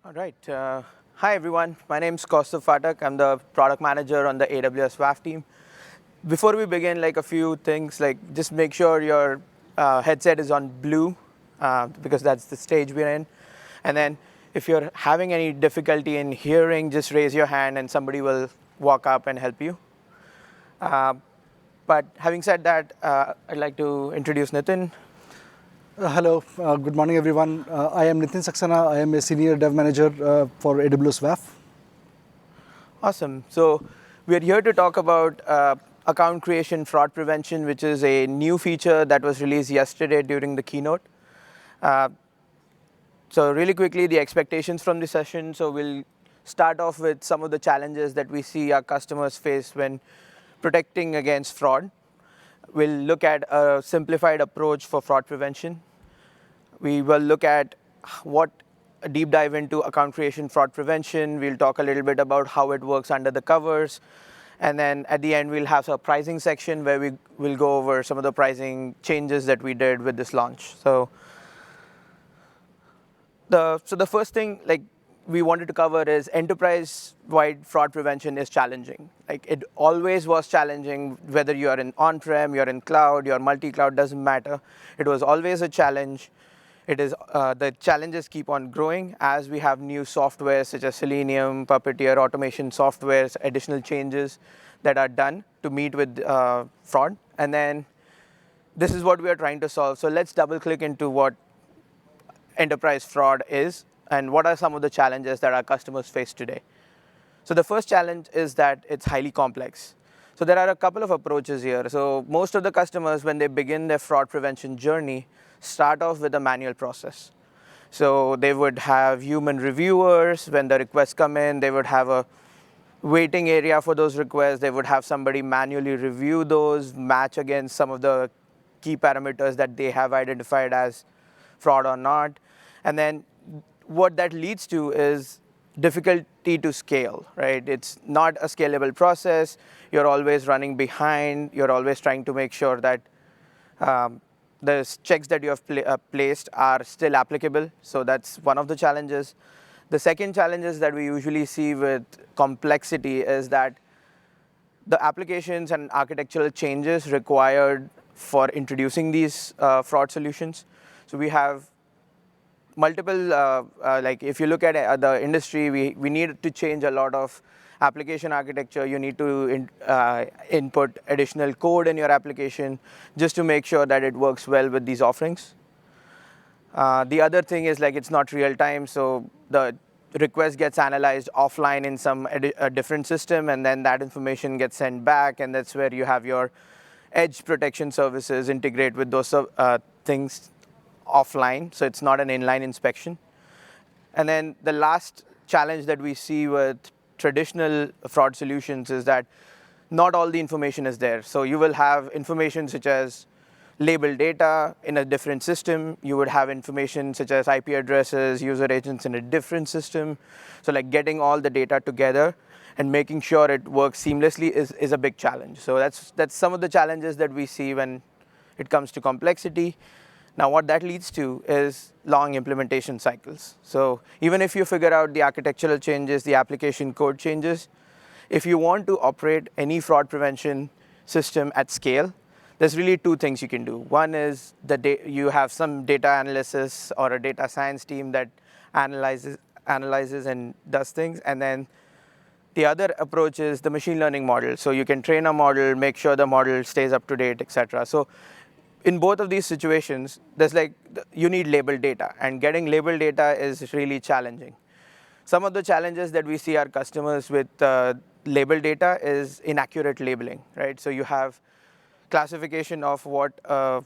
All right. Hi, everyone. My name is Kaustav Phatak. I'm the product manager on the AWS WAF team. Before we begin, like a few things, like just make sure your headset is on blue because that's the stage we're in. And then if you're having any difficulty in hearing, just raise your hand and somebody will walk up and help you. But having said that, I'd like to introduce Nitin. Hello, good morning everyone. I am Nitin Saxena. I am a senior dev manager for AWS WAF. Awesome. So we're here to talk about account creation fraud prevention, which is a new feature that was released yesterday during the keynote. So really quickly, the expectations from the session. So we'll start off with some of the challenges that we see our customers face when protecting against fraud. We'll look at a simplified approach for fraud prevention. We will look at what a deep dive into account creation fraud prevention. We'll talk a little bit about how it works under the covers. And then at the end, we'll have a pricing section where we will go over some of the pricing changes that we did with this launch. So the first thing we wanted to cover is enterprise-wide fraud prevention is challenging. Like it always was challenging, whether you are in on-prem, you're in cloud, you're multi-cloud, doesn't matter. It was always a challenge. It is the challenges keep on growing as we have new software such as Selenium, Puppeteer, automation softwares, additional changes that are done to meet with fraud. And then this is what we are trying to solve. So let's double click into what enterprise fraud is and what are some of the challenges that our customers face today. So the first challenge is that it's highly complex. So there are a couple of approaches here. So most of the customers, when they begin their fraud prevention journey, start off with a manual process. So they would have human reviewers. When the requests come in, they would have a waiting area for those requests. They would have somebody manually review those, match against some of the key parameters that they have identified as fraud or not. And then what that leads to is difficulty to scale, right? It's not a scalable process. You're always running behind. You're always trying to make sure that the checks that you have placed are still applicable. So that's one of the challenges. The second challenges that we usually see with complexity is that the applications and architectural changes required for introducing these fraud solutions. So we have multiple, like if you look at the industry, we need to change a lot of application architecture. You need to input additional code in your application just to make sure that it works well with these offerings. The other thing is it's not real time, so the request gets analyzed offline in some a different system, and then that information gets sent back, and that's where you have your edge protection services integrate with those things offline, so it's not an inline inspection. And then the last challenge that we see with traditional fraud solutions is that not all the information is there. So you will have information such as labeled data in a different system. You would have information such as IP addresses, user agents in a different system. So getting all the data together and making sure it works seamlessly is a big challenge. So that's some of the challenges that we see when it comes to complexity. Now, what that leads to is long implementation cycles. So even if you figure out the architectural changes, the application code changes, if you want to operate any fraud prevention system at scale, there's really two things you can do. One is you have some data analysis or a data science team that analyzes and does things. And then the other approach is the machine learning model. So you can train a model, make sure the model stays up to date, et cetera. So in both of these situations, there's you need labeled data, and getting labeled data is really challenging. Some of the challenges that we see our customers with labeled data is inaccurate labeling, right? So you have classification of what an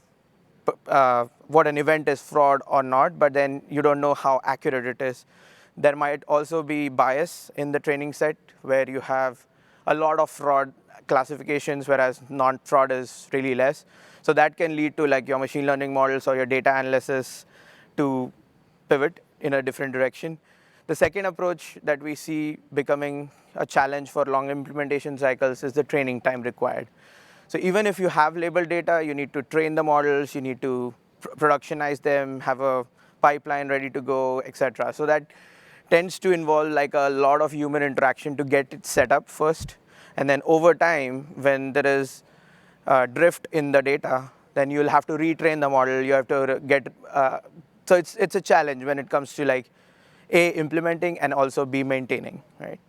event is fraud or not, but then you don't know how accurate it is. There might also be bias in the training set where you have a lot of fraud classifications, whereas non-fraud is really less. So that can lead to your machine learning models or your data analysis to pivot in a different direction. The second approach that we see becoming a challenge for long implementation cycles is the training time required. So even if you have labeled data, you need to train the models, you need to productionize them, have a pipeline ready to go, et cetera. So that tends to involve like a lot of human interaction to get it set up first. And then over time, when there is drift in the data, then you'll have to retrain the model. You have to get, so it's a challenge when it comes to like A, implementing, and also B, maintaining, right?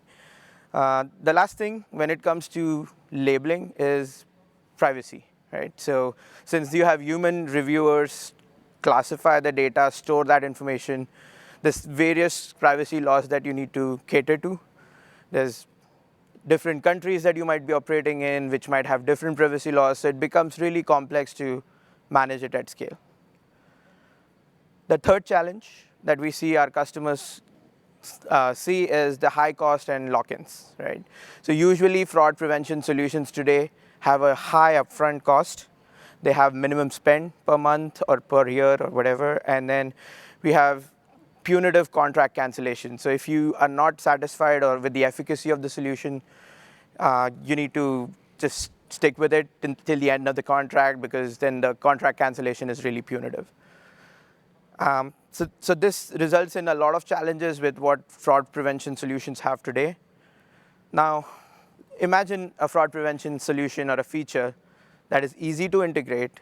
The last thing when it comes to labeling is privacy, right? So since you have human reviewers classify the data, store that information, there's various privacy laws that you need to cater to. There's different countries that you might be operating in, which might have different privacy laws, so it becomes really complex to manage it at scale. The third challenge that we see our customers see is the high cost and lock-ins, right? So usually fraud prevention solutions today have a high upfront cost. They have minimum spend per month or per year or whatever, and then we have punitive contract cancellation. So if you are not satisfied or with the efficacy of the solution, you need to just stick with it until the end of the contract, because then the contract cancellation is really punitive. So this results in a lot of challenges with what fraud prevention solutions have today. Now, imagine a fraud prevention solution or a feature that is easy to integrate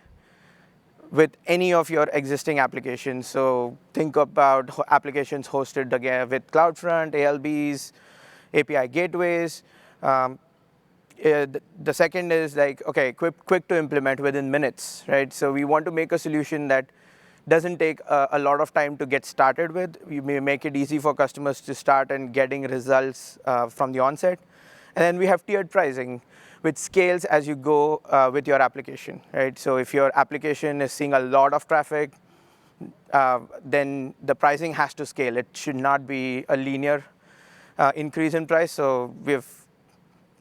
with any of your existing applications. So think about applications hosted again with CloudFront, ALBs, API gateways. The second is like, okay, quick to implement within minutes, right? So we want to make a solution that doesn't take a lot of time to get started with. We may make it easy for customers to start and getting results from the onset. And then we have tiered pricing, which scales as you go with your application, right? So if your application is seeing a lot of traffic, then the pricing has to scale. It should not be a linear increase in price, so we've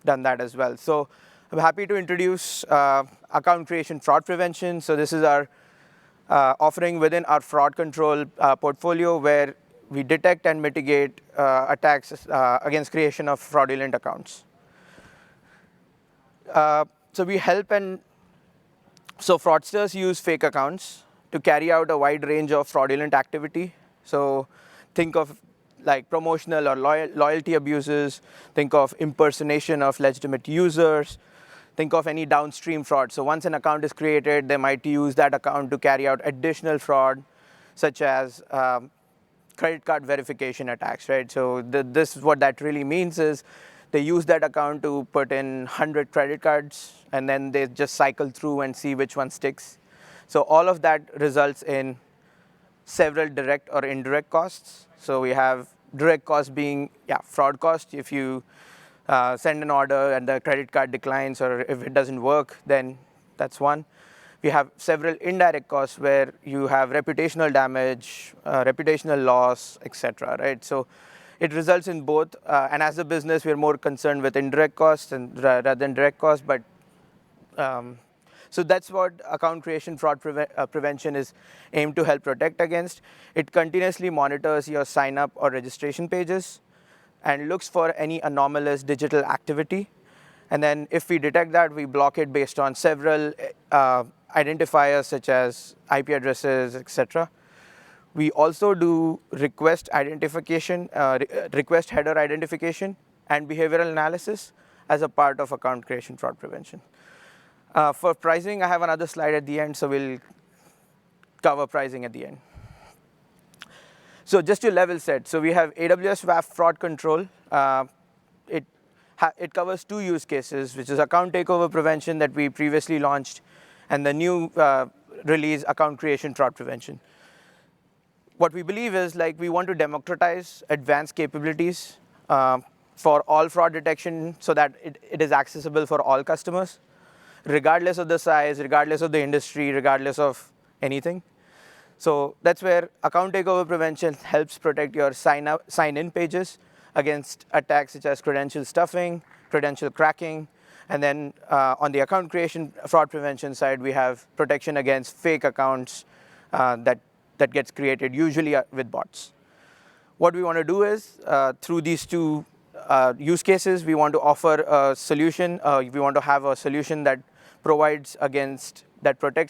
done that as well. So I'm happy to introduce account creation fraud prevention. So this is our offering within our fraud control portfolio, where we detect and mitigate attacks against creation of fraudulent accounts. So we help so fraudsters use fake accounts to carry out a wide range of fraudulent activity. So think of like promotional or loyalty abuses, think of impersonation of legitimate users, think of any downstream fraud. So once an account is created, they might use that account to carry out additional fraud, such as credit card verification attacks, right? So this is what that really means is they use that account to put in 100 credit cards, and then they just cycle through and see which one sticks. So all of that results in several direct or indirect costs. So we have direct cost being fraud cost. If you send an order and the credit card declines, or if it doesn't work, then that's one. We have several indirect costs where you have reputational damage, reputational loss, etc. Right? So it results in both. And as a business, we're more concerned with indirect costs rather than direct costs. But so that's what account creation fraud prevention is aimed to help protect against. It continuously monitors your sign-up or registration pages and looks for any anomalous digital activity. And then if we detect that, we block it based on several identifiers, such as IP addresses, etc. We also do request identification, request header identification, and behavioral analysis as a part of account creation fraud prevention. For pricing, I have another slide at the end, so we'll cover pricing at the end. So just to level set, so we have AWS WAF Fraud Control. It covers two use cases, which is account takeover prevention that we previously launched, and the new release, account creation fraud prevention. What we believe is like we want to democratize advanced capabilities for all fraud detection, so that it is accessible for all customers, regardless of the size, regardless of the industry, regardless of anything. So that's where account takeover prevention helps protect your sign-in pages against attacks such as credential stuffing, credential cracking. And then on the account creation fraud prevention side, we have protection against fake accounts that gets created, usually with bots. What we want to do is, through these two use cases, we want to offer a solution. We want to have a solution that protects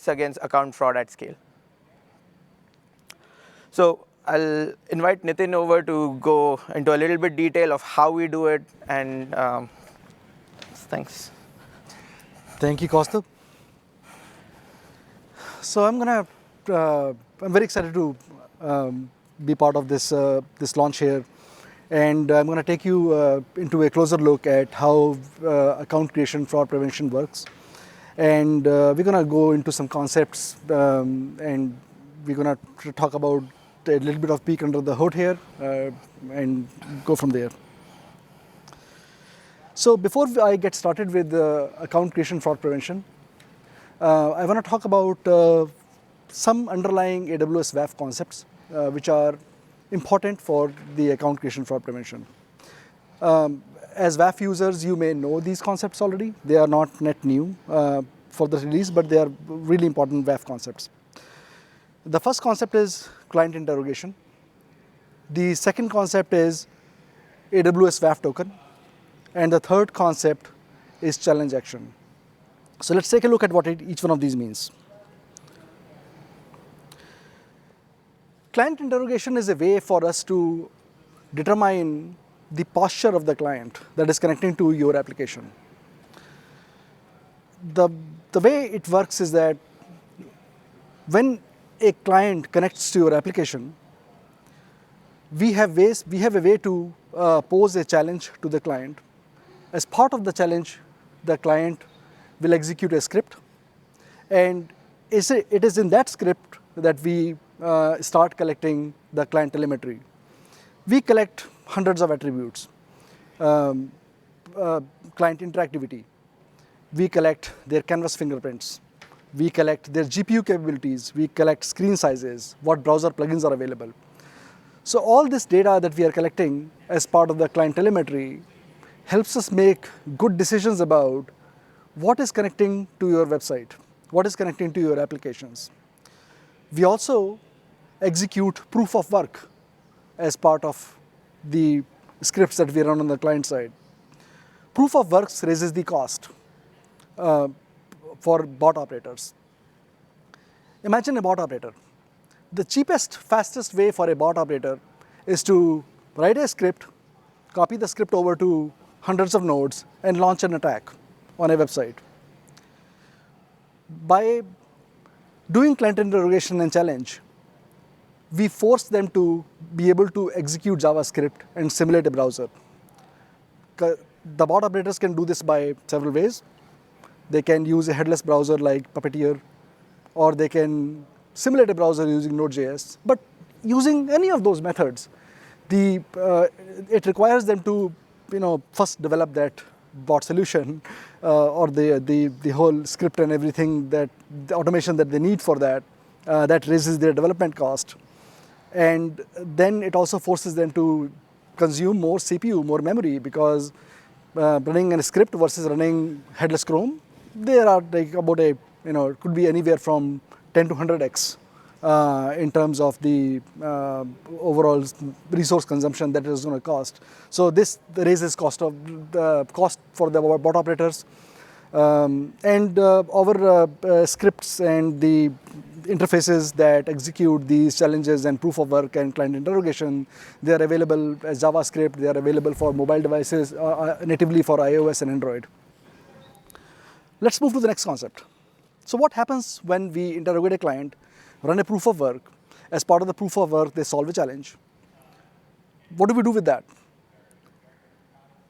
against account fraud at scale. So I'll invite Nitin over to go into a little bit detail of how we do it, and thanks. Thank you, Kaustubh. So I'm very excited to be part of this launch here, and I'm going to take you into a closer look at how account creation fraud prevention works, and we're going to go into some concepts, and we're going to talk about a little bit of peek under the hood here, and go from there. So before I get started with account creation fraud prevention, I want to talk about some underlying AWS WAF concepts which are important for the account creation fraud prevention. As WAF users, you may know these concepts already. They are not net new for the release, but they are really important WAF concepts. The first concept is client interrogation. The second concept is AWS WAF token. And the third concept is challenge action. So let's take a look at what each one of these means. Client interrogation is a way for us to determine the posture of the client that is connecting to your application. The way it works is that when a client connects to your application, we have a way to pose a challenge to the client. As part of the challenge, the client will execute a script, and it is in that script that we start collecting the client telemetry. We collect hundreds of attributes, client interactivity. We collect their canvas fingerprints. We collect their GPU capabilities. We collect screen sizes, what browser plugins are available. So all this data that we are collecting as part of the client telemetry helps us make good decisions about what is connecting to your website, what is connecting to your applications. We also execute proof of work as part of the scripts that we run on the client side. Proof of works raises the cost for bot operators. Imagine a bot operator. The cheapest, fastest way for a bot operator is to write a script, copy the script over to hundreds of nodes, and launch an attack on a website. By doing client interrogation and challenge, we force them to be able to execute JavaScript and simulate a browser. The bot operators can do this by several ways. They can use a headless browser like Puppeteer, or they can simulate a browser using Node.js. But using any of those methods, it requires them to first develop that bot solution or the whole script and everything, that the automation that they need for that. That raises their development cost. And then it also forces them to consume more CPU, more memory, because running a script versus running headless Chrome, there are like about it could be anywhere from 10 to 100x in terms of the overall resource consumption that it is going to cost. So this raises cost for the bot operators, and our scripts and the interfaces that execute these challenges and proof of work and client interrogation, they are available as JavaScript. They are available for mobile devices, natively for iOS and Android. Let's move to the next concept. So what happens when we interrogate a client, run a proof of work? As part of the proof of work, they solve a challenge. What do we do with that?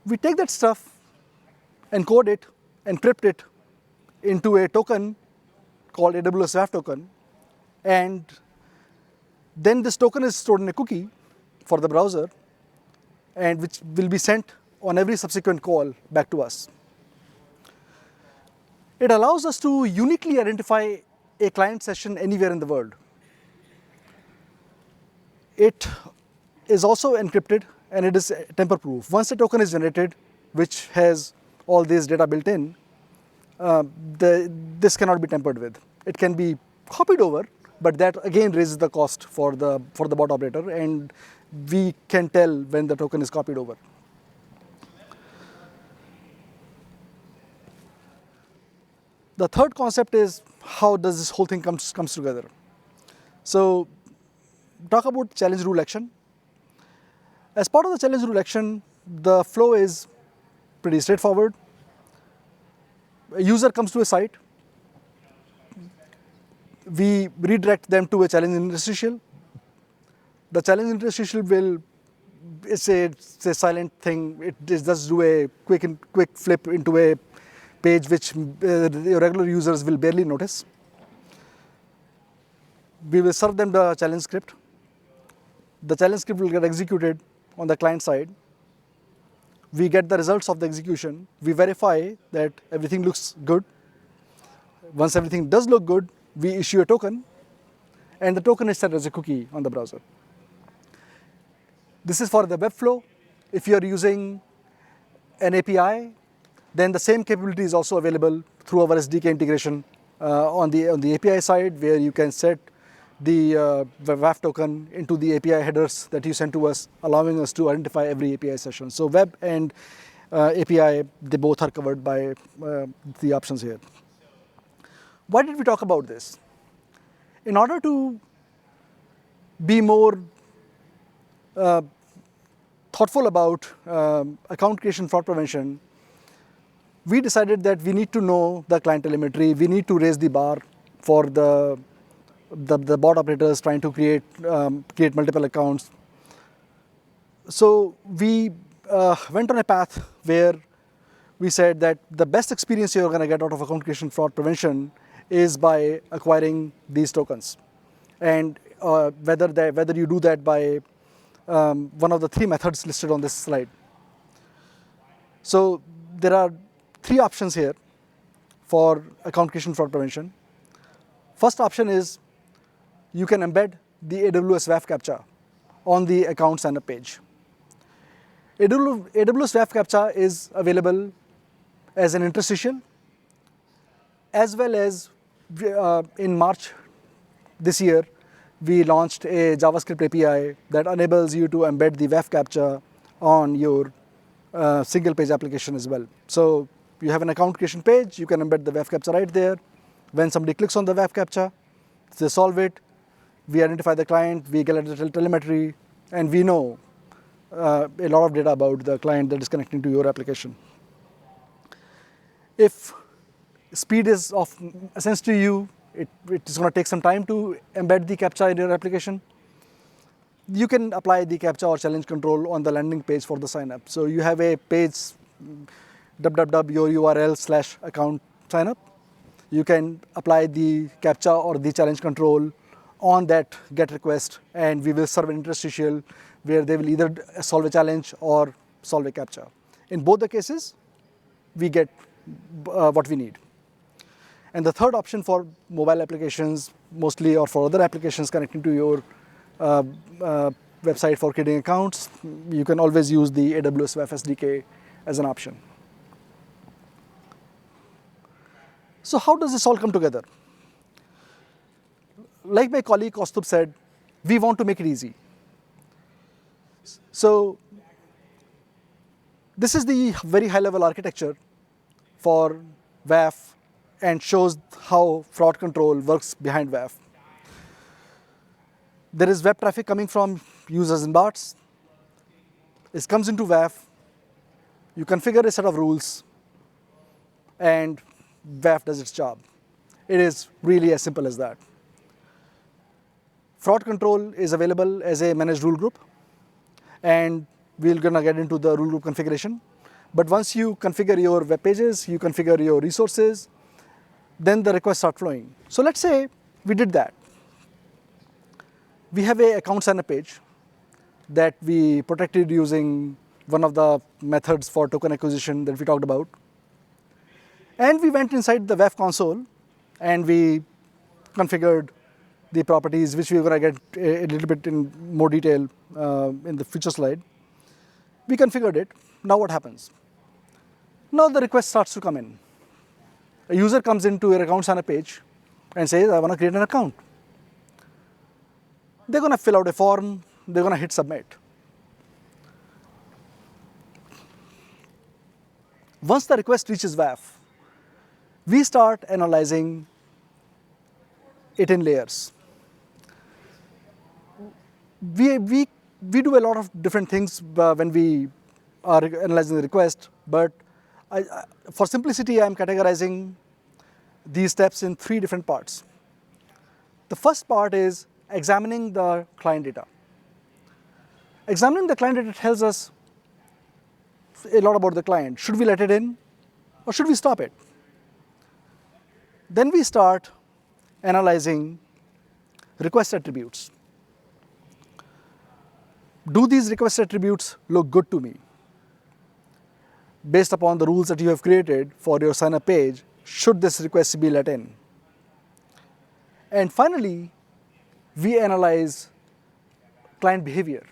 We take that stuff, encode it, encrypt it into a token called AWS WAF token, and then this token is stored in a cookie for the browser, and which will be sent on every subsequent call back to us. It allows us to uniquely identify a client session anywhere in the world. It is also encrypted, and it is tamper-proof. Once a token is generated, which has all this data built in, this cannot be tampered with. It can be copied over, but that again raises the cost for the bot operator, and we can tell when the token is copied over. The third concept is how does this whole thing comes together. So talk about challenge rule action. As part of the challenge rule action, the flow is pretty straightforward. A user comes to a site. We redirect them to a challenge interstitial. The challenge interstitial will, it's a silent thing. It just do a quick flip into a page which the regular users will barely notice. We will serve them the challenge script. The challenge script will get executed on the client side. We get the results of the execution. We verify that everything looks good. Once everything does look good, we issue a token, and the token is set as a cookie on the browser. This is for the web flow. If you are using an API, then the same capability is also available through our SDK integration on the API side, where you can set the WAF token into the API headers that you send to us, allowing us to identify every API session. So web and API, they both are covered by the options here. Why did we talk about this? In order to be more thoughtful about account creation fraud prevention, we decided that we need to know the client telemetry. We need to raise the bar for the bot operators trying to create multiple accounts. So we went on a path where we said that the best experience you're going to get out of account creation fraud prevention is by acquiring these tokens, and whether you do that by one of the three methods listed on this slide. So there are three options here for account creation fraud prevention. First option is you can embed the AWS WAF captcha on the account signup page. AWS WAF captcha is available as an interstitial, as well as in March this year, we launched a JavaScript API that enables you to embed the WAF captcha on your single page application as well. So you have an account creation page, you can embed the WAF captcha right there. When somebody clicks on the WAF captcha, they solve it, we identify the client, we get the telemetry, and we know a lot of data about the client that is connecting to your application. If speed is of essence to you, it is going to take some time to embed the captcha in your application, you can apply the captcha or challenge control on the landing page for the sign up. So you have a page www.your.url/account signup. You can apply the captcha or the challenge control on that GET request, and we will serve an interstitial where they will either solve a challenge or solve a captcha. In both the cases, we get what we need. And the third option for mobile applications, mostly, or for other applications connecting to your website for creating accounts, you can always use the AWS WAF SDK as an option. So how does this all come together? Like my colleague Kaustubh said, we want to make it easy. So this is the very high-level architecture for WAF and shows how fraud control works behind WAF. There is web traffic coming from users and bots. It comes into WAF. You configure a set of rules, and WAF does its job. It is really as simple as that. Fraud control is available as a managed rule group, and we're going to get into the rule group configuration. But once you configure your web pages, you configure your resources, then the requests start flowing. So let's say we did that. We have an account signup page that we protected using one of the methods for token acquisition that we talked about. And we went inside the WAF console and we configured the properties, which we're going to get a little bit in more detail in the future slide. We configured it. Now what happens? Now the request starts to come in. A user comes into your account signup page and says, I want to create an account. They're going to fill out a form. They're going to hit submit. Once the request reaches WAF, we start analyzing it in layers. we do a lot of different things when we are analyzing the request, but for simplicity, I'm categorizing these steps in 3 different parts. The first part is examining the client data. Examining the client data tells us a lot about the client. Should we let it in or should we stop it? Then we start analyzing request attributes. Do these request attributes look good to me? Based upon the rules that you have created for your sign-up page, should this request be let in? And finally, we analyze client behavior.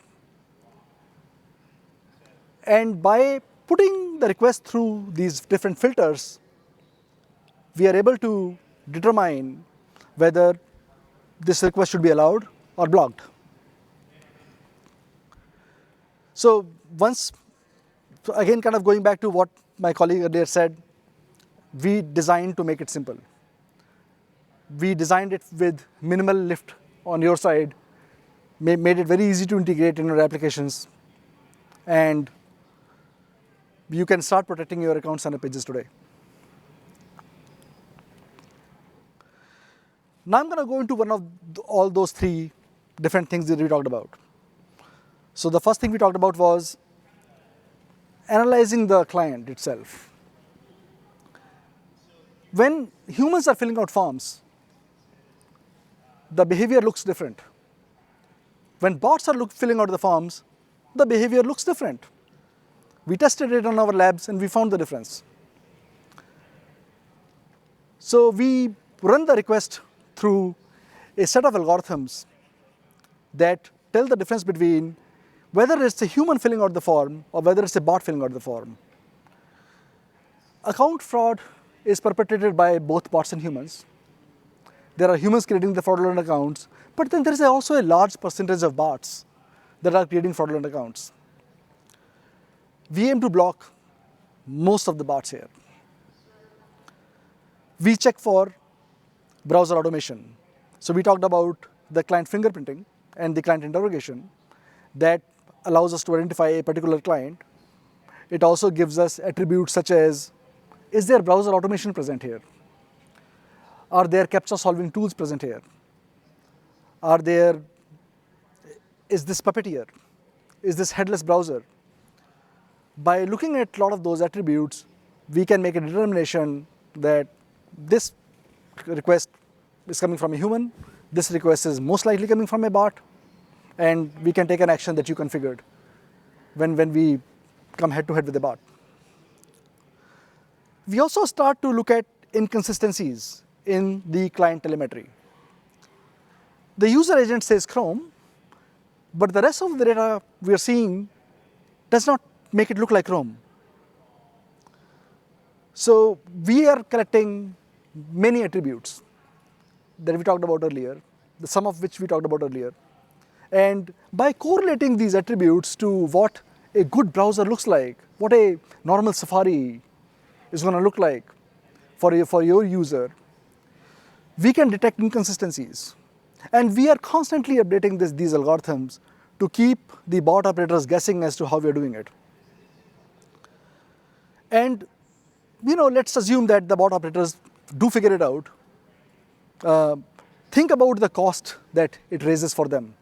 And by putting the request through these different filters, we are able to determine whether this request should be allowed or blocked. So again, kind of going back to what my colleague earlier said, we designed to make it simple. We designed it with minimal lift on your side, made it very easy to integrate in your applications, and you can start protecting your account sign-up pages today. Now I'm going to go into one of all those 3 different things that we talked about. So the first thing we talked about was analyzing the client itself. When humans are filling out forms, the behavior looks different. When bots are filling out the forms, the behavior looks different. We tested it on our labs and we found the difference. So we run the request through a set of algorithms that tell the difference between whether it's a human filling out the form or whether it's a bot filling out the form. Account fraud is perpetrated by both bots and humans. There are humans creating the fraudulent accounts, but then there is also a large percentage of bots that are creating fraudulent accounts. We aim to block most of the bots here. We check for browser automation. So we talked about the client fingerprinting and the client interrogation that allows us to identify a particular client. It also gives us attributes such as, is there browser automation present here? Are there CAPTCHA solving tools present here? Is this Puppeteer? Is this headless browser? By looking at a lot of those attributes, we can make a determination that this request is coming from a human, this request is most likely coming from a bot, and we can take an action that you configured when we come head-to-head with the bot. We also start to look at inconsistencies in the client telemetry. The user agent says Chrome, but the rest of the data we are seeing does not make it look like Chrome. So we are collecting many attributes that we talked about earlier, the sum of which we talked about earlier. And by correlating these attributes to what a good browser looks like, what a normal Safari is going to look like for your user, we can detect inconsistencies. And we are constantly updating these algorithms to keep the bot operators guessing as to how we are doing it. And let's assume that the bot operators do figure it out. Think about the cost that it raises for them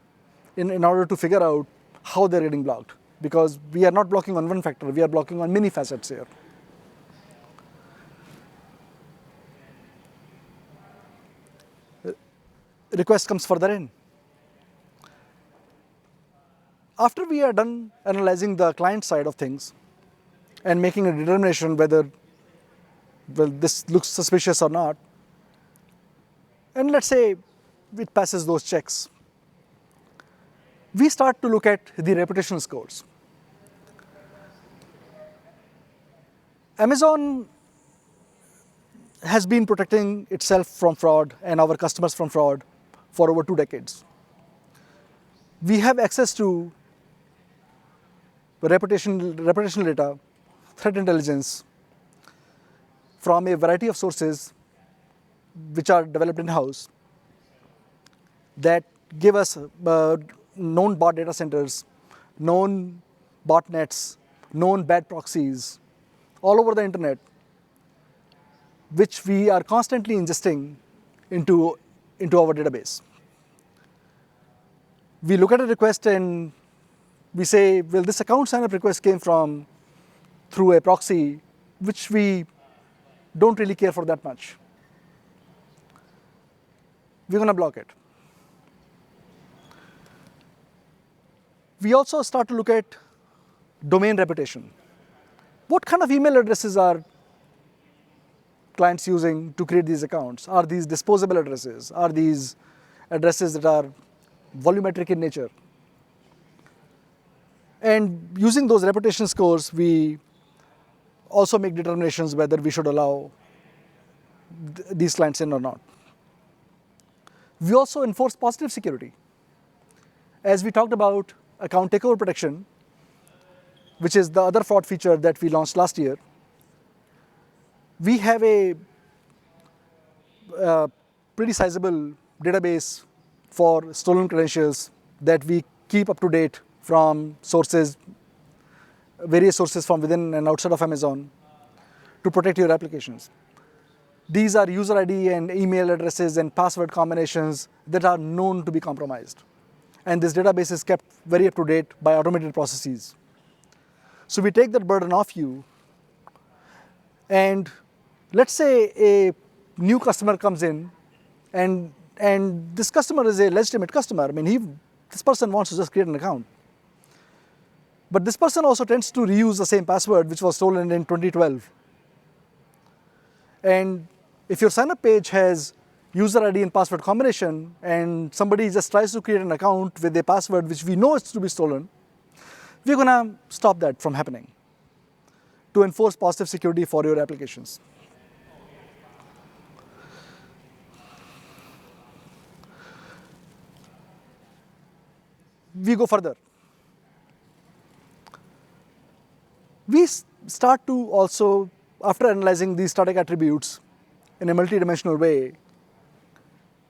in order to figure out how they're getting blocked. Because we are not blocking on one factor, we are blocking on many facets here. Request comes further in. After we are done analyzing the client side of things and making a determination whether this looks suspicious or not, and let's say it passes those checks, we start to look at the reputational scores. Amazon has been protecting itself from fraud and our customers from fraud for over 2 decades. We have access to reputational data, threat intelligence from a variety of sources which are developed in-house that give us known bot data centers, known botnets, known bad proxies all over the internet, which we are constantly ingesting into our database. We look at a request and we say, well, this account sign-up request came from through a proxy, which we don't really care for that much. We're going to block it. We also start to look at domain reputation. What kind of email addresses are clients using to create these accounts? Are these disposable addresses? Are these addresses that are volumetric in nature? And using those reputation scores, we also make determinations whether we should allow these clients in or not. We also enforce positive security. As we talked about account takeover protection, which is the other fraud feature that we launched last year, we have a pretty sizable database for stolen credentials that we keep up to date from sources, various sources from within and outside of Amazon to protect your applications. These are user ID and email addresses and password combinations that are known to be compromised. And this database is kept very up to date by automated processes. So we take that burden off you, and let's say a new customer comes in, and this customer is a legitimate customer. I mean, this person wants to just create an account. But this person also tends to reuse the same password which was stolen in 2012. And if your sign-up page has user ID and password combination, and somebody just tries to create an account with a password which we know is to be stolen, we're going to stop that from happening to enforce positive security for your applications. We go further. We start to also, after analyzing these static attributes in a multidimensional way,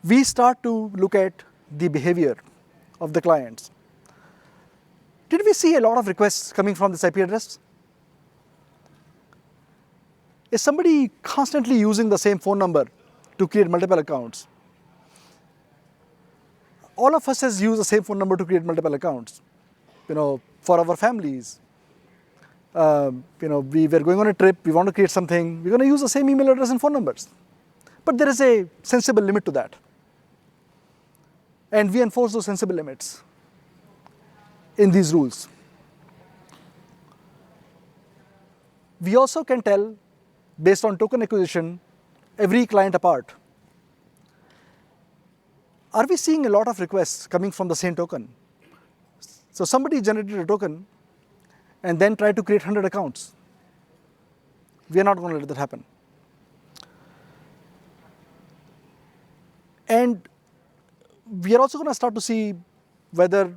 we start to look at the behavior of the clients. Did we see a lot of requests coming from this IP address? Is somebody constantly using the same phone number to create multiple accounts? All of us has used the same phone number to create multiple accounts, for our families. We were going on a trip, we want to create something, we're going to use the same email address and phone numbers. But there is a sensible limit to that. And we enforce those sensible limits in these rules. We also can tell, based on token acquisition, every client apart. Are we seeing a lot of requests coming from the same token? So somebody generated a token and then tried to create 100 accounts. We are not going to let that happen. And we are also going to start to see whether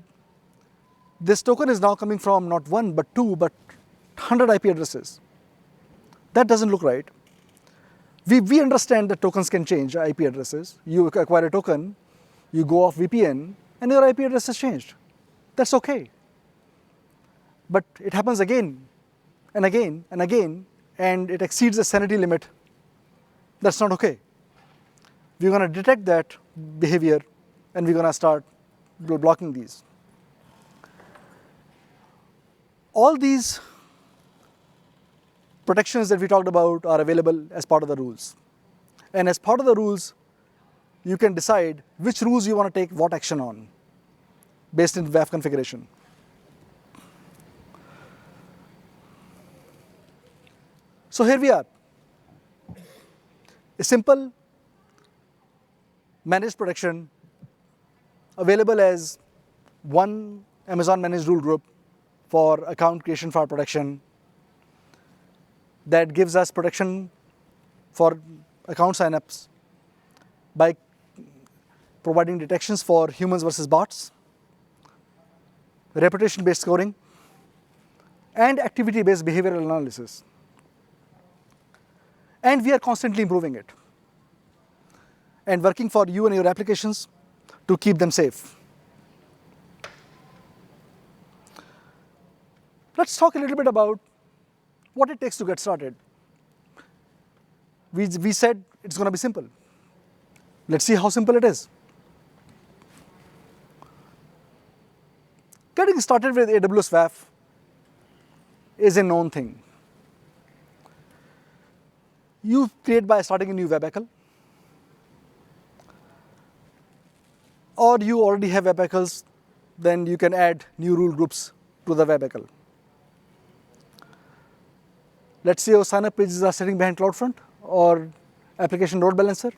this token is now coming from not one, but two, but 100 IP addresses. That doesn't look right. We understand that tokens can change IP addresses. You acquire a token, you go off VPN, and your IP address has changed. That's okay. But it happens again and again and again, and it exceeds the sanity limit. That's not okay. We're going to detect that behavior, and we're going to start blocking these. All these protections that we talked about are available as part of the rules. And as part of the rules, you can decide which rules you want to take what action on based in WAF configuration. So here we are. A simple managed protection available as one Amazon managed rule group for account creation fraud protection that gives us protection for account signups by providing detections for humans versus bots, reputation-based scoring, and activity-based behavioral analysis. And we are constantly improving it and working for you and your applications to keep them safe. Let's talk a little bit about what it takes to get started. We said it's going to be simple. Let's see how simple it is. Getting started with AWS WAF is a known thing. You create by starting a new webACL, or you already have webACLs, then you can add new rule groups to the webACL. Let's say your sign-up pages are sitting behind CloudFront, or application load balancer,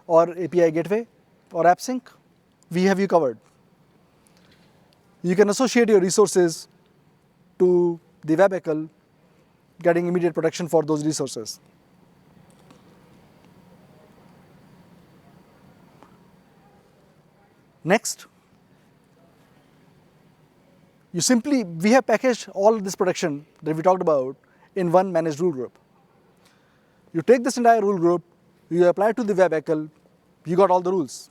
or API gateway, or AppSync. We have you covered. You can associate your resources to the webACL, getting immediate protection for those resources. Next, we have packaged all this protection that we talked about in one managed rule group. You take this entire rule group, you apply it to the webACL, you got all the rules.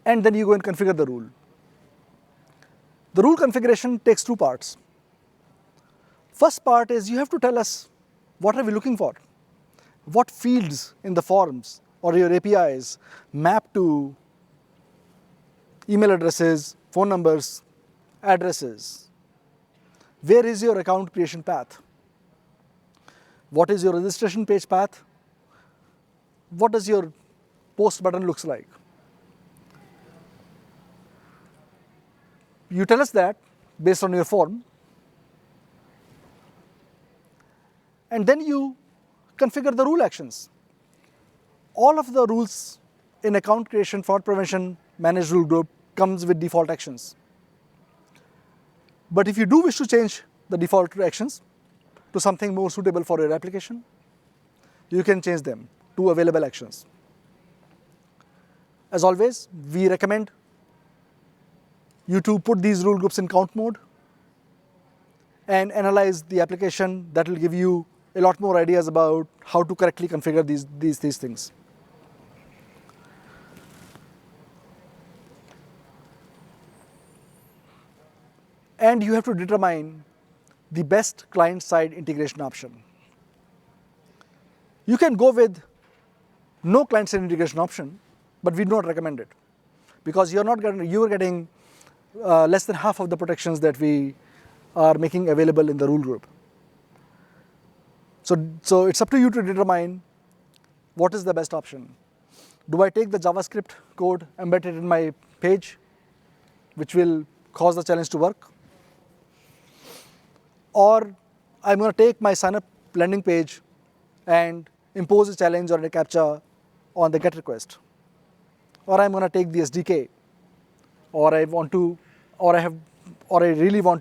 And then you go and configure the rule. The rule configuration takes two parts. First part is you have to tell us what are we looking for. What fields in the forms or your APIs map to email addresses, phone numbers, addresses. Where is your account creation path? What is your registration page path? What does your post button looks like? You tell us that based on your form, and then you configure the rule actions. All of the rules in account creation, fraud prevention, managed rule group comes with default actions. But if you do wish to change the default actions to something more suitable for your application, you can change them to available actions. As always, we recommend you to put these rule groups in count mode and analyze the application. That will give you a lot more ideas about how to correctly configure these things. And you have to determine the best client-side integration option. You can go with no client-side integration option, but we do not recommend it because you are getting less than half of the protections that we are making available in the rule group. So it's up to you to determine what is the best option. Do I take the JavaScript code, embed it in my page, which will cause the challenge to work? Or I'm going to take my sign-up landing page and impose a challenge or a CAPTCHA on the GET request. Or I'm going to take the SDK, or I really want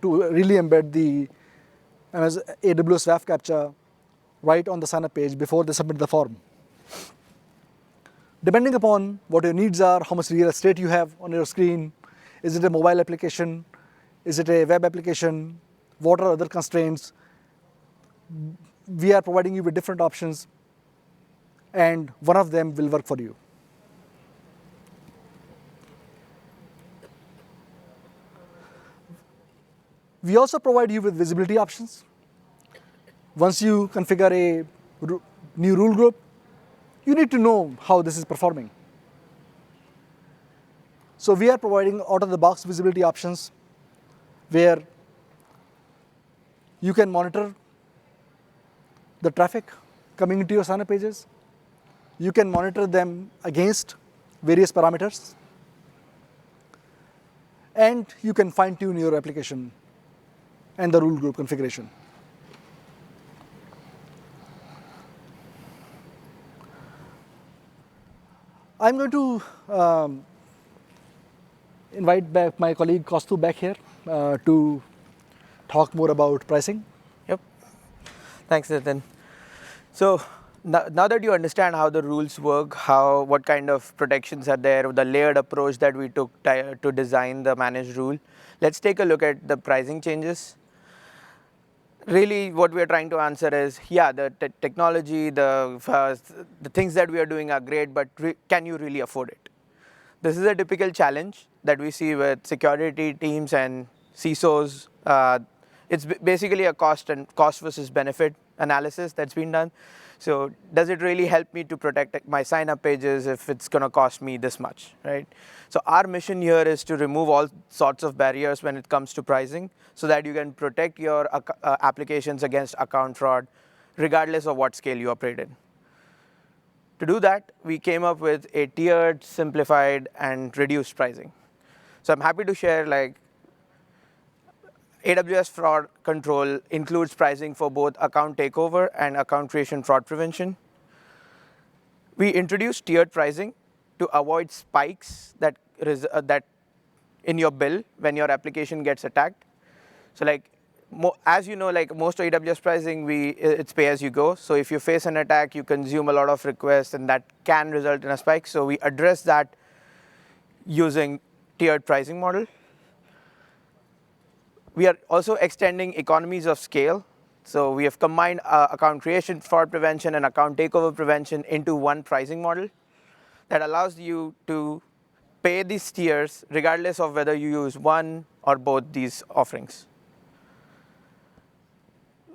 to embed the AWS WAF CAPTCHA right on the sign-up page before they submit the form. Depending upon what your needs are, how much real estate you have on your screen, is it a mobile application, is it a web application, what are other constraints, we are providing you with different options, and one of them will work for you. We also provide you with visibility options. Once you configure a new rule group, you need to know how this is performing. So we are providing out-of-the-box visibility options where you can monitor the traffic coming into your sign-up pages. You can monitor them against various parameters. And you can fine-tune your application and the rule group configuration. I'm going to invite back my colleague Kaustuv back here to talk more about pricing. Yep. Thanks, Nitin. So now that you understand how the rules work, what kind of protections are there, the layered approach that we took to design the managed rule, let's take a look at the pricing changes. Really, what we are trying to answer is, yeah, the technology, the things that we are doing are great, but can you really afford it? This is a typical challenge that we see with security teams and CISOs. It's basically a cost versus benefit analysis that's been done. So does it really help me to protect my sign-up pages if it's going to cost me this much, right? So our mission here is to remove all sorts of barriers when it comes to pricing so that you can protect your applications against account fraud regardless of what scale you operate in. To do that, we came up with a tiered, simplified, and reduced pricing. So I'm happy to share AWS Fraud Control includes pricing for both account takeover and account creation fraud prevention. We introduced tiered pricing to avoid spikes that in your bill when your application gets attacked. So as you know, most AWS pricing, it's pay as you go. So if you face an attack, you consume a lot of requests, and that can result in a spike. So we address that using tiered pricing model. We are also extending economies of scale. So we have combined account creation fraud prevention and account takeover prevention into one pricing model that allows you to pay these tiers regardless of whether you use one or both these offerings,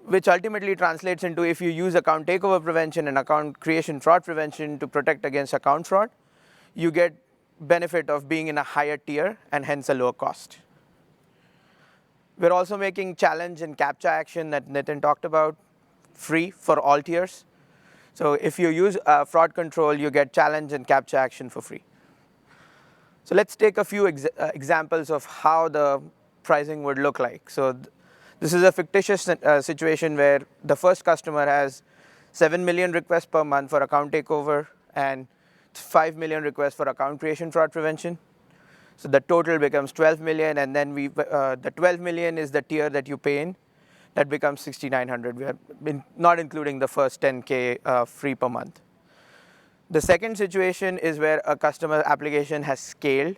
which ultimately translates into if you use account takeover prevention and account creation fraud prevention to protect against account fraud, you get benefit of being in a higher tier and hence a lower cost. We're also making challenge and capture action that Nitin talked about free for all tiers. So if you use fraud control, you get challenge and capture action for free. So let's take a few examples of how the pricing would look like. So this is a fictitious situation where the first customer has 7 million requests per month for account takeover and 5 million requests for account creation fraud prevention. So the total becomes 12 million, and then the 12 million is the tier that you pay in. That becomes 6,900. We are not including the first 10K free per month. The second situation is where a customer application has scaled.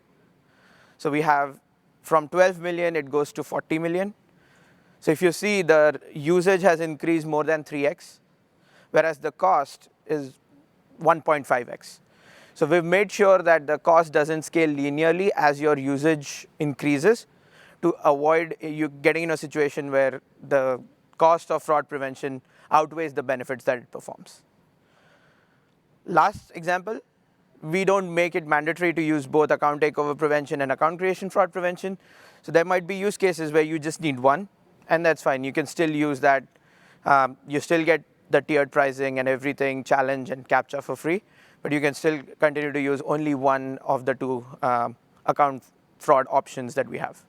So we have from 12 million, it goes to 40 million. So if you see, the usage has increased more than 3x, whereas the cost is 1.5x. So we've made sure that the cost doesn't scale linearly as your usage increases to avoid you getting in a situation where the cost of fraud prevention outweighs the benefits that it performs. Last example, we don't make it mandatory to use both account takeover prevention and account creation fraud prevention. So there might be use cases where you just need one, and that's fine. You can still use that. You still get the tiered pricing and everything, challenge and capture for free. But you can still continue to use only one of the two account fraud options that we have.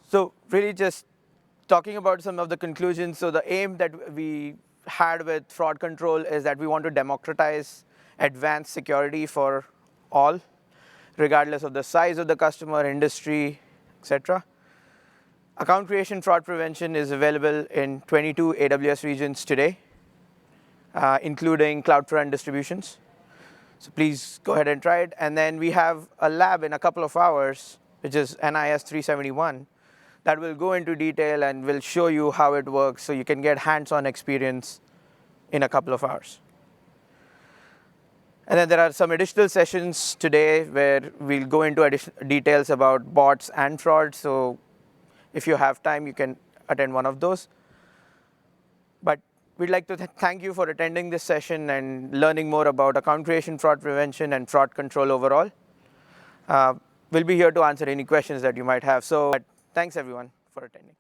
So really just talking about some of the conclusions. So the aim that we had with fraud control is that we want to democratize advanced security for all, regardless of the size of the customer, industry, etc. Account creation fraud prevention is available in 22 AWS regions today, including CloudFront distributions. So please go ahead and try it. And then we have a lab in a couple of hours, which is NIS202, that will go into detail and will show you how it works so you can get hands-on experience in a couple of hours. And then there are some additional sessions today where we'll go into details about bots and fraud. So if you have time, you can attend one of those. But we'd like to thank you for attending this session and learning more about account creation fraud prevention and fraud control overall. We'll be here to answer any questions that you might have. So thanks, everyone, for attending.